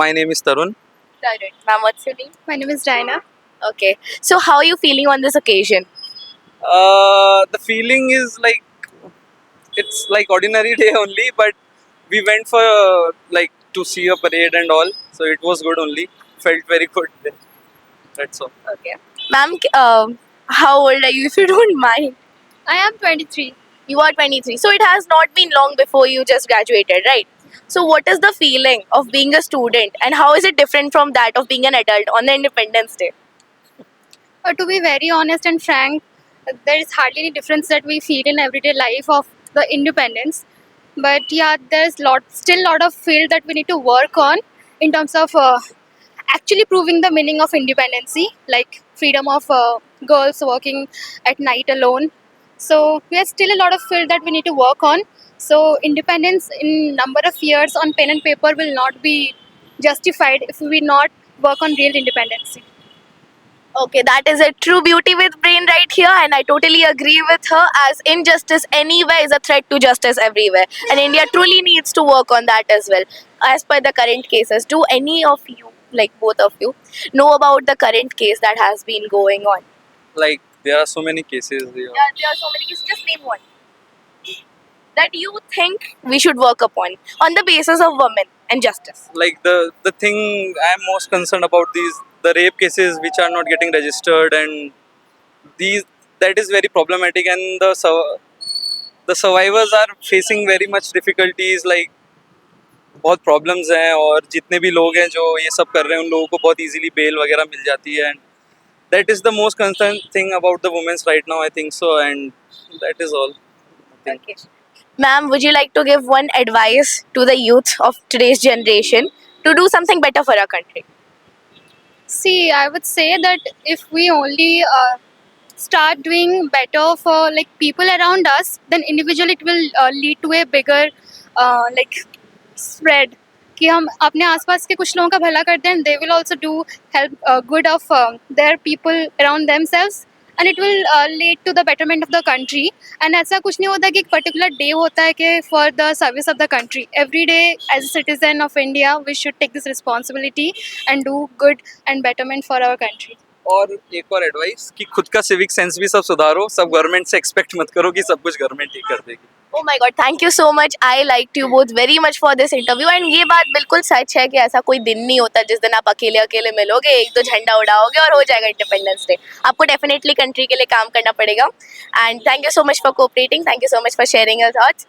My name is Tarun. Tarun. Ma'am, what's your name? My name is Diana. Okay. So, how are you feeling on this occasion? The feeling is like it's like ordinary day only, but we went for like to see a parade and all, so it was good only. Felt very good. That's all. Okay. Ma'am, how old are you, if you don't mind? I am 23. You are 23. So, it has not been long before you just graduated, right? So, what is the feeling of being a student, and how is it different from that of being an adult on the Independence Day? To be very honest and frank, there is hardly any difference that we feel in everyday life of the independence. But yeah, there's still lot of field that we need to work on in terms of actually proving the meaning of independency, like freedom of girls working at night alone. So we have still a lot of field that we need to work on. So independence in number of years on pen and paper will not be justified if we not work on real independency. Okay, that is a true beauty with brain right here, and I totally agree with her. As injustice anywhere is a threat to justice everywhere, and India truly needs to work on that as well. As per the current cases, do any of you, like both of you, know about the current case that has been going on? Like there are so many cases here. Yeah, there are so many cases. Just name one that you think we should work upon on the basis of women and justice. Like the thing I'm most concerned about the rape cases which are not getting registered, and these that is very problematic, and the survivors are facing very much difficulties. Like बहुत problems हैं, और जितने भी लोग हैं जो ये सब कर रहे हैं उन लोगों को बहुत इजीली बेल वगैरह मिल जाती है, and that is the most concern thing about the women's right now, I think so, and that is all. Okay. Ma'am, would you like to give one advice to the youth of today's generation to do something better for our country? See, I would say that if we only start doing better for like people around us, then individually it will lead to a bigger like spread. कि हम अपने आसपास के कुछ लोगों का भला करते हैं, they will also do help good of their people around themselves, and it will lead to the betterment of the country. And ऐसा कुछ नहीं होता कि एक particular day होता है कि for the service of the country. Every day as a citizen of India, we should take this responsibility and do good and betterment for our country. और एक और एडवाइस कि खुद का सिविक सेंस भी सब सुधारो, सब गवर्नमेंट से एक्सपेक्ट मत करो कि सब कुछ गवर्नमेंट ही कर देगी. Oh my God, thank you so much. I liked you both very much for this interview. And ये बात बिल्कुल सच है कि ऐसा कोई दिन नहीं होता जिस दिन आप अकेले अकेले मिलोगे, एक दो झंडा उड़ाओगे और हो जाएगा इंडिपेंडेंस डे. आपको डेफिनेटली कंट्री के लिए काम करना पड़ेगा. And thank you so much for cooperating. Thank you so much for sharing your thoughts.